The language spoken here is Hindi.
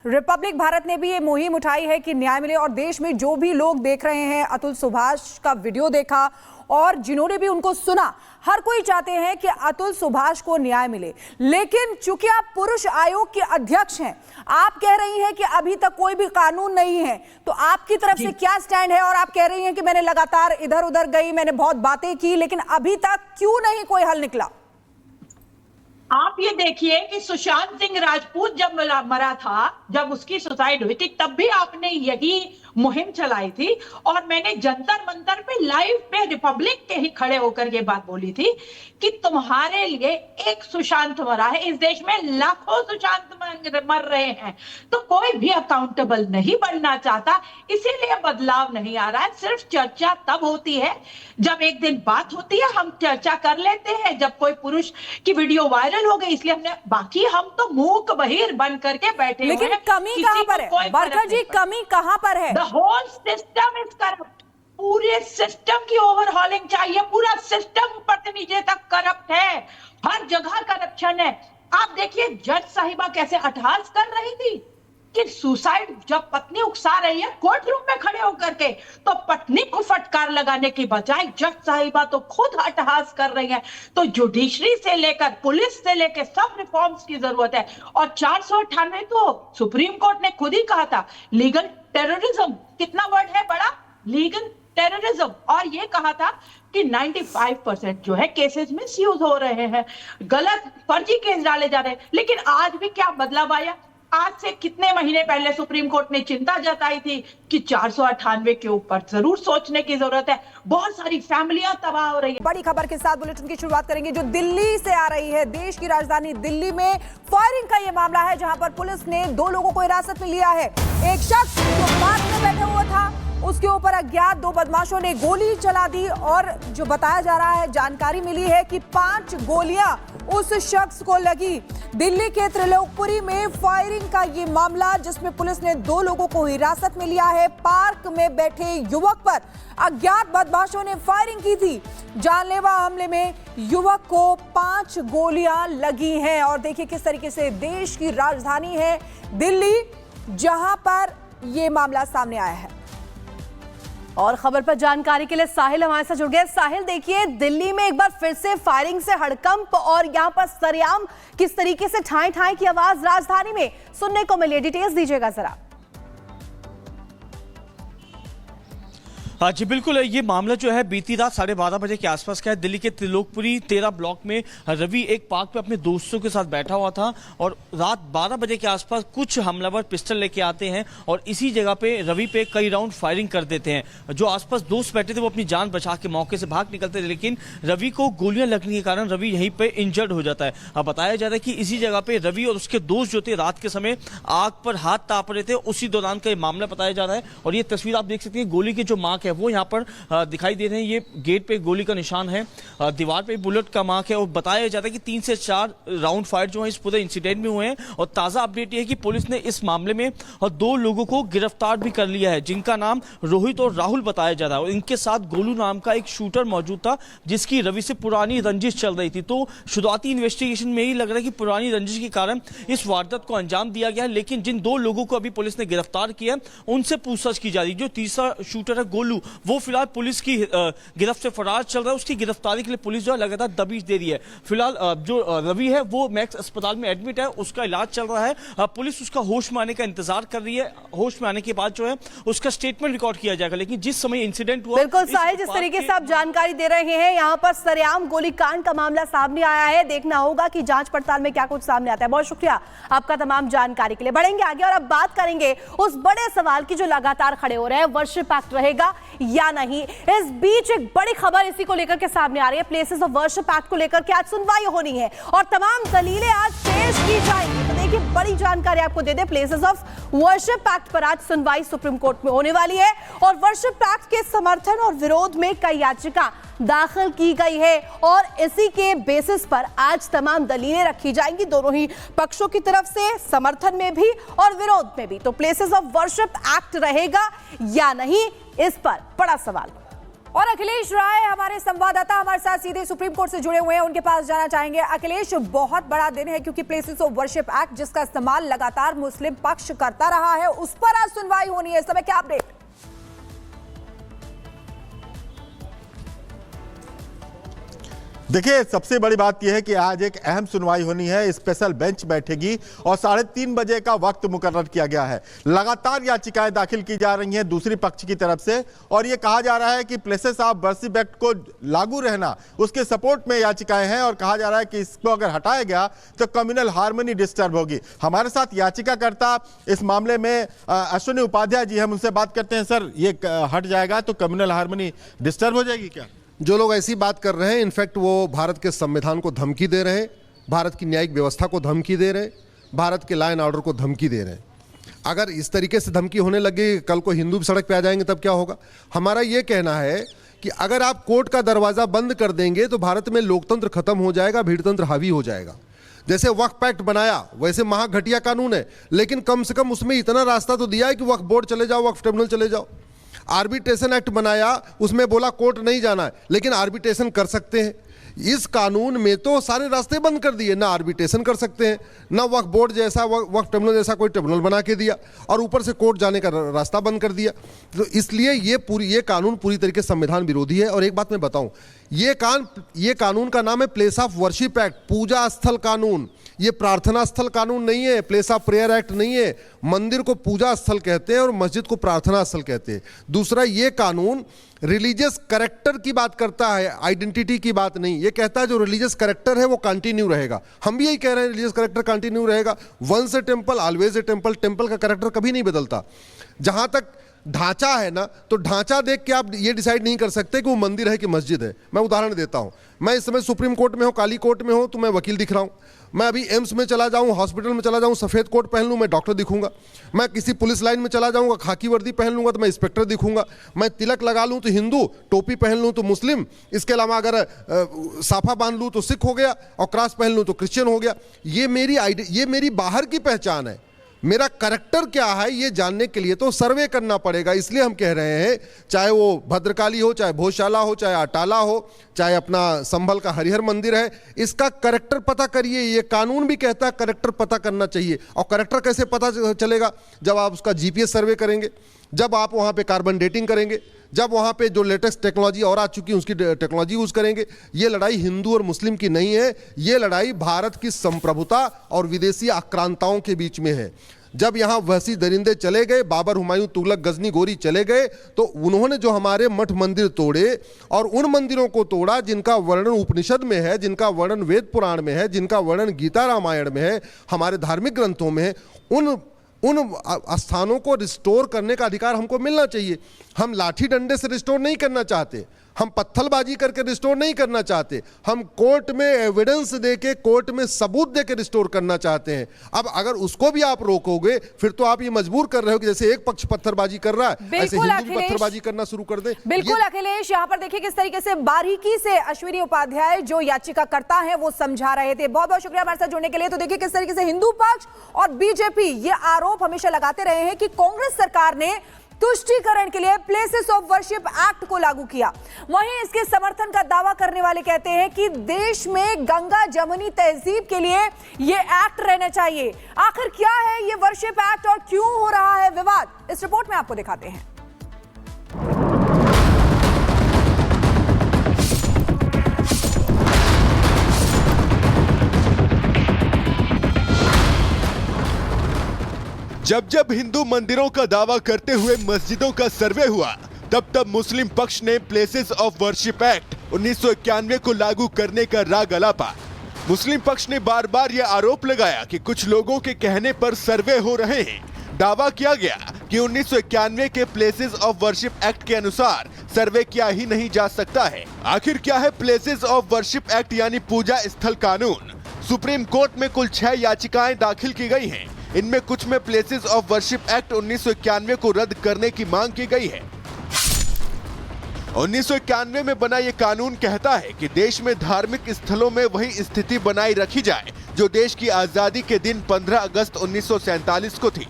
रिपब्लिक भारत ने भी ये मुहिम उठाई है कि न्याय मिले और देश में जो भी लोग देख रहे हैं अतुल सुभाष का वीडियो देखा और जिन्होंने भी उनको सुना, हर कोई चाहते हैं कि अतुल सुभाष को न्याय मिले। लेकिन चूंकि आप पुरुष आयोग के अध्यक्ष हैं, आप कह रही हैं कि अभी तक कोई भी कानून नहीं है, तो आपकी तरफ से क्या स्टैंड है? और आप कह रही हैं कि मैंने लगातार इधर उधर गई, मैंने बहुत बातें की, लेकिन अभी तक क्यों नहीं कोई हल निकला? आप ये देखिए कि सुशांत सिंह राजपूत जब मरा था, जब उसकी सुसाइड हुई थी, तब भी आपने यही मुहिम चलाई थी और मैंने जंतर मंतर पे लाइव पे रिपब्लिक के ही खड़े होकर ये बात बोली थी कि तुम्हारे लिए एक सुशांत मरा है, इस देश में लाखों सुशांत मर रहे हैं, तो कोई भी अकाउंटेबल नहीं बनना चाहता, इसीलिए बदलाव नहीं आ रहा है। सिर्फ चर्चा तब होती है जब एक दिन बात होती है, हम चर्चा कर लेते हैं जब कोई पुरुष की वीडियो वायरल हो गई, इसलिए हमने, बाकी हम तो मूक बहिर बन करके बैठे हुए हैं। लेकिन कमी कहां पर है बरखा जी? कमी कहां पर है? The whole system is corrupt. पूरे सिस्टम की ओवरहॉलिंग चाहिए। पूरा सिस्टम ऊपर से नीचे तक करप्ट है, हर जगह करप्शन है। आप देखिए जज साहिबा कैसे अट्टहास कर रही थी कि सुसाइड जब पत्नी उकसा रही है कोर्ट रूम में खड़े होकर के, तो पत्नी को फटकार लगाने की बजाय जज साहिबा तो खुद अट्टहास कर रही है। तो जुडिशरी से लेकर पुलिस से लेकर सब रिफॉर्म्स की जरूरत है। और 498 तो सुप्रीम कोर्ट ने खुद ही कहा था, लीगल टेररिज्म, कितना वर्ड है बड़ा, लीगल टेररिज्म, और ये कहा था कि 95% जो है केसेस में मिसयूज हो रहे हैं, गलत फर्जी केस डाले जा रहे हैं। लेकिन आज भी क्या बदलाव आया? आज से कितने महीने पहले सुप्रीम कोर्ट ने चिंता जताई थी कि 498 के ऊपर जरूर सोचने की जरूरत है, बहुत सारी फैमिलियां तबाह हो रही है। बड़ी खबर के साथ बुलेटिन की शुरुआत करेंगे जो दिल्ली से आ रही है। देश की राजधानी दिल्ली में फायरिंग का यह मामला है, जहां पर पुलिस ने 2 लोगों को हिरासत में लिया है। एक शख्स जो पार्क में बैठा हुआ था, उसके ऊपर अज्ञात 2 बदमाशों ने गोली चला दी और जो बताया जा रहा है, जानकारी मिली है कि 5 गोलियां उस शख्स को लगी। दिल्ली के त्रिलोकपुरी में फायरिंग का ये मामला, जिसमें पुलिस ने 2 लोगों को हिरासत में लिया है। पार्क में बैठे युवक पर अज्ञात बदमाशों ने फायरिंग की थी। जानलेवा हमले में युवक को 5 गोलियां लगी हैं। और देखिए किस तरीके से देश की राजधानी है दिल्ली, जहां पर यह मामला सामने आया है। और खबर पर जानकारी के लिए साहिल हमारे साथ जुड़ गए। साहिल, देखिए दिल्ली में एक बार फिर से फायरिंग से हड़कंप और यहाँ पर सरेआम किस तरीके से ठाई ठाई की आवाज राजधानी में सुनने को मिली, डिटेल्स दीजिएगा जरा। हाँ जी बिल्कुल, ये मामला जो है बीती रात 12:30 बजे के आसपास का है। दिल्ली के त्रिलोकपुरी 13 ब्लॉक में रवि एक पार्क पे अपने दोस्तों के साथ बैठा हुआ था और रात 12 बजे के आसपास कुछ हमलावर पिस्टल लेके आते हैं और इसी जगह पे रवि पे कई राउंड फायरिंग कर देते हैं। जो आसपास दोस्त बैठे थे वो अपनी जान बचा के मौके से भाग निकलते थे, लेकिन रवि को गोलियां लगने के कारण रवि यहीं पे इंजर्ड हो जाता है। अब बताया जा रहा है कि इसी जगह पे रवि और उसके दोस्त जो थे रात के समय आग पर हाथ ताप रहे थे, उसी दौरान का ये मामला बताया जा रहा है। और ये तस्वीर आप देख सकते हैं, गोली की जो मार्क है वो यहाँ पर दिखाई दे रहे हैं। ये गेट पे गोली का निशान है, दीवार पे बुलेट का मार्क है और बताया जाता है कि 3 से 4 राउंड फायर जो है इस पूरे इंसिडेंट में हुए हैं। और ताजा अपडेट ये है कि पुलिस ने इस मामले में 2 लोगों को गिरफ्तार भी कर लिया है, जिनका नाम रोहित और राहुल बताया जा रहा है। और इनके साथ गोलू नाम का एक शूटर मौजूद था, जिसकी रवि से पुरानी रंजिश चल रही थी। तो शुरुआती इन्वेस्टिगेशन में ही लग रहा है कि पुरानी रंजिश के कारण इस वारदात को अंजाम दिया गया है। लेकिन जिन 2 लोगों को अभी पुलिस ने गिरफ्तार किया उनसे पूछताछ की जा रही है। जो तीसरा शूटर है गोलू, वो फिलहाल पुलिस की गिरफ्त से फरार चल रहा है। उसकी गिरफ्तारी के लिए पुलिस जो है लगातार दबिश दे रही है। फिलहाल जो रवि है वो मैक्स अस्पताल में एडमिट है, उसका इलाज चल रहा है। पुलिस उसका होश में आने का इंतजार कर रही है। होश में आने के बाद जो है उसका स्टेटमेंट रिकॉर्ड किया जाएगा। लेकिन जिस समय इंसिडेंट हुआ, बिल्कुल साहिल, जिस तरीके से आप जानकारी दे रहे हैं, यहाँ पर सरेआम गोलीकांड का मामला सामने आया है। देखना होगा कि जांच पड़ताल में क्या कुछ सामने आता है। बहुत शुक्रिया आपका तमाम जानकारी के लिए। बढ़ेंगे आगे और अब बात करेंगे उस बड़े सवाल की जो लगातार खड़े हो रहे हैं, वर्शिप एक्ट रहेगा या नहीं। इस बीच एक बड़ी खबर इसी को लेकर के सामने आ रही है। प्लेसेस ऑफ वर्शिप एक्ट को लेकर के आज सुनवाई होनी है और तमाम दलीलें आज पेश की जाएंगी। तो देखिए बड़ी जानकारी आपको दे दे, प्लेसेस ऑफ वर्शिप एक्ट पर आज सुनवाई सुप्रीम कोर्ट में होने वाली है और वर्शिप एक्ट के समर्थन और विरोध में कई याचिका दाखिल की गई है और इसी के बेसिस पर आज तमाम दलीलें रखी जाएंगी, दोनों ही पक्षों की तरफ से, समर्थन में भी और विरोध में भी। तो प्लेसेस ऑफ वर्शिप एक्ट रहेगा या नहीं, इस पर बड़ा सवाल। और अखिलेश राय हमारे संवाददाता हमारे साथ सीधे सुप्रीम कोर्ट से जुड़े हुए हैं, उनके पास जाना चाहेंगे। अखिलेश, बहुत बड़ा दिन है क्योंकि प्लेसेस ऑफ वर्शिप एक्ट जिसका इस्तेमाल लगातार मुस्लिम पक्ष करता रहा है, उस पर आज सुनवाई होनी है। इस समय क्या अपडेट? देखिए, सबसे बड़ी बात यह है कि आज एक अहम सुनवाई होनी है। स्पेशल बेंच बैठेगी और 3:30 बजे का वक्त मुकर्रर किया गया है। लगातार याचिकाएं दाखिल की जा रही हैं दूसरी पक्ष की तरफ से और यह कहा जा रहा है कि प्लेसेस ऑफ वर्शिप एक्ट को लागू रहना उसके सपोर्ट में याचिकाएं हैं और कहा जा रहा है कि इसको अगर हटाया गया तो कम्युनल हार्मनी डिस्टर्ब होगी। हमारे साथ याचिकाकर्ता इस मामले में अश्विनी उपाध्याय जी, हम उनसे बात करते हैं। सर, ये हट जाएगा तो कम्युनल हार्मनी डिस्टर्ब हो जाएगी क्या? जो लोग ऐसी बात कर रहे हैं, इनफैक्ट वो भारत के संविधान को धमकी दे रहे हैं, भारत की न्यायिक व्यवस्था को धमकी दे रहे हैं, भारत के लॉ एंड ऑर्डर को धमकी दे रहे हैं। अगर इस तरीके से धमकी होने लगे, कल को हिंदू भी सड़क पे आ जाएंगे, तब क्या होगा? हमारा ये कहना है कि अगर आप कोर्ट का दरवाज़ा बंद कर देंगे तो भारत में लोकतंत्र खत्म हो जाएगा, भीड़तंत्र हावी हो जाएगा। जैसे वक्फ एक्ट बनाया वैसे महाघटिया कानून है, लेकिन कम से कम उसमें इतना रास्ता तो दिया है कि वक्फ बोर्ड चले जाओ, वक्फ ट्रिब्यूनल चले जाओ। आर्बिट्रेशन एक्ट बनाया, उसमें बोला कोर्ट नहीं जाना है, लेकिन आर्बिट्रेशन कर सकते हैं। इस कानून में तो सारे रास्ते बंद कर दिए, ना आर्बिट्रेशन कर सकते हैं, ना वक्फ बोर्ड जैसा, वक्फ ट्रिब्यूनल जैसा कोई ट्रिब्यूनल बना के दिया, और ऊपर से कोर्ट जाने का रास्ता बंद कर दिया। तो इसलिए ये कानून पूरी तरीके से संविधान विरोधी है। और एक बात मैं बताऊं, ये कानून का नाम है प्लेस ऑफ वर्शिप एक्ट, पूजा स्थल कानून। ये प्रार्थना स्थल कानून नहीं है, प्लेस ऑफ प्रेयर एक्ट नहीं है। मंदिर को पूजा स्थल कहते हैं और मस्जिद को प्रार्थना स्थल कहते हैं। दूसरा, ये कानून रिलीजियस कैरेक्टर की बात करता है, आइडेंटिटी की बात नहीं। ये कहता है जो रिलीजियस कैरेक्टर है वो कंटिन्यू रहेगा। हम भी यही कह रहे हैं, रिलीजियस कैरेक्टर कंटिन्यू रहेगा। Once a temple always a temple. Temple का कैरेक्टर कभी नहीं बदलता। जहां तक ढांचा है ना, तो ढांचा देख के आप ये डिसाइड नहीं कर सकते कि वो मंदिर है कि मस्जिद है। मैं उदाहरण देता हूं, मैं इस समय सुप्रीम कोर्ट में हूं, काली कोर्ट में हूं, तो मैं वकील दिख रहा हूं। मैं अभी एम्स में चला जाऊं, हॉस्पिटल में चला जाऊं, सफेद कोट पहन लूं, मैं डॉक्टर दिखूंगा। मैं किसी पुलिस लाइन में चला जाऊंगा, खाकी वर्दी पहन लूंगा तो मैं इंस्पेक्टर दिखूंगा। मैं तिलक लगा लूं तो हिंदू, टोपी पहन लूं तो मुस्लिम, इसके अलावा अगर साफा बांध लूं तो सिख हो गया, और क्रॉस पहन लूं तो क्रिश्चियन हो गया। ये मेरी बाहर की पहचान है। मेरा करैक्टर क्या है ये जानने के लिए तो सर्वे करना पड़ेगा। इसलिए हम कह रहे हैं, चाहे वो भद्रकाली हो, चाहे भोजशाला हो, चाहे अटाला हो, चाहे अपना संभल का हरिहर मंदिर है, इसका करैक्टर पता करिए। ये कानून भी कहता है करैक्टर पता करना चाहिए। और करैक्टर कैसे पता चलेगा? जब आप उसका जीपीएस सर्वे करेंगे, जब आप वहाँ पे कार्बन डेटिंग करेंगे, जब वहाँ पे जो लेटेस्ट टेक्नोलॉजी और आ चुकी है उसकी टेक्नोलॉजी यूज़ करेंगे। ये लड़ाई हिंदू और मुस्लिम की नहीं है, ये लड़ाई भारत की संप्रभुता और विदेशी आक्रांताओं के बीच में है। जब यहाँ वहसी दरिंदे चले गए, बाबर, हुमायूं, तुगलक, गजनी, गोरी चले गए, तो उन्होंने जो हमारे मठ मंदिर तोड़े और उन मंदिरों को तोड़ा जिनका वर्णन उपनिषद में है, जिनका वर्णन वेद पुराण में है, जिनका वर्णन गीता रामायण में है, हमारे धार्मिक ग्रंथों में है, उन स्थानों को रिस्टोर करने का अधिकार हमको मिलना चाहिए। हम लाठी डंडे से रिस्टोर नहीं करना चाहते, हम पत्थलबाजी करके रिस्टोर नहीं करना चाहते, हम कोर्ट में एविडेंस देके, कोर्ट में सबूत देके रिस्टोर करना चाहते हैं। अब अगर उसको भी आप रोकोगे, फिर तो आप ये मजबूर कर रहे हो कि जैसे एक पक्ष पत्थरबाजी कर रहा है, ऐसे हिंदू भी पत्थरबाजी करना शुरू कर दे। बिल्कुल अखिलेश, यहाँ पर देखिए किस तरीके से बारीकी से अश्विनी उपाध्याय जो याचिकाकर्ता हैं वो समझा रहे थे। बहुत बहुत शुक्रिया हमारे साथ जुड़ने के लिए। तो देखिए किस तरीके से हिंदू पक्ष और बीजेपी ये आरोप हमेशा लगाते रहे हैं कि कांग्रेस सरकार ने तुष्टीकरण के लिए प्लेसेस ऑफ वर्शिप एक्ट को लागू किया। वहीं इसके समर्थन का दावा करने वाले कहते हैं कि देश में गंगा जमुनी तहजीब के लिए यह एक्ट रहना चाहिए। आखिर क्या है ये वर्शिप एक्ट और क्यों हो रहा है विवाद, इस रिपोर्ट में आपको दिखाते हैं। जब जब हिंदू मंदिरों का दावा करते हुए मस्जिदों का सर्वे हुआ, तब तब मुस्लिम पक्ष ने प्लेसेस ऑफ वर्शिप एक्ट 1991 को लागू करने का राग अलापा। मुस्लिम पक्ष ने बार बार यह आरोप लगाया कि कुछ लोगों के कहने पर सर्वे हो रहे हैं। दावा किया गया कि 1991 के प्लेसेस ऑफ वर्शिप एक्ट के अनुसार सर्वे किया ही नहीं जा सकता है। आखिर क्या है प्लेसेस ऑफ वर्शिप एक्ट यानी पूजा स्थल कानून? सुप्रीम कोर्ट में कुल 6 याचिकाएं दाखिल की गई हैं। इनमें कुछ में प्लेसेस ऑफ वर्शिप एक्ट 1991 को रद्द करने की मांग की गई है। 1991 में बना यह कानून कहता है कि देश में धार्मिक स्थलों में वही स्थिति बनाई रखी जाए जो देश की आजादी के दिन 15 अगस्त 1947 को थी।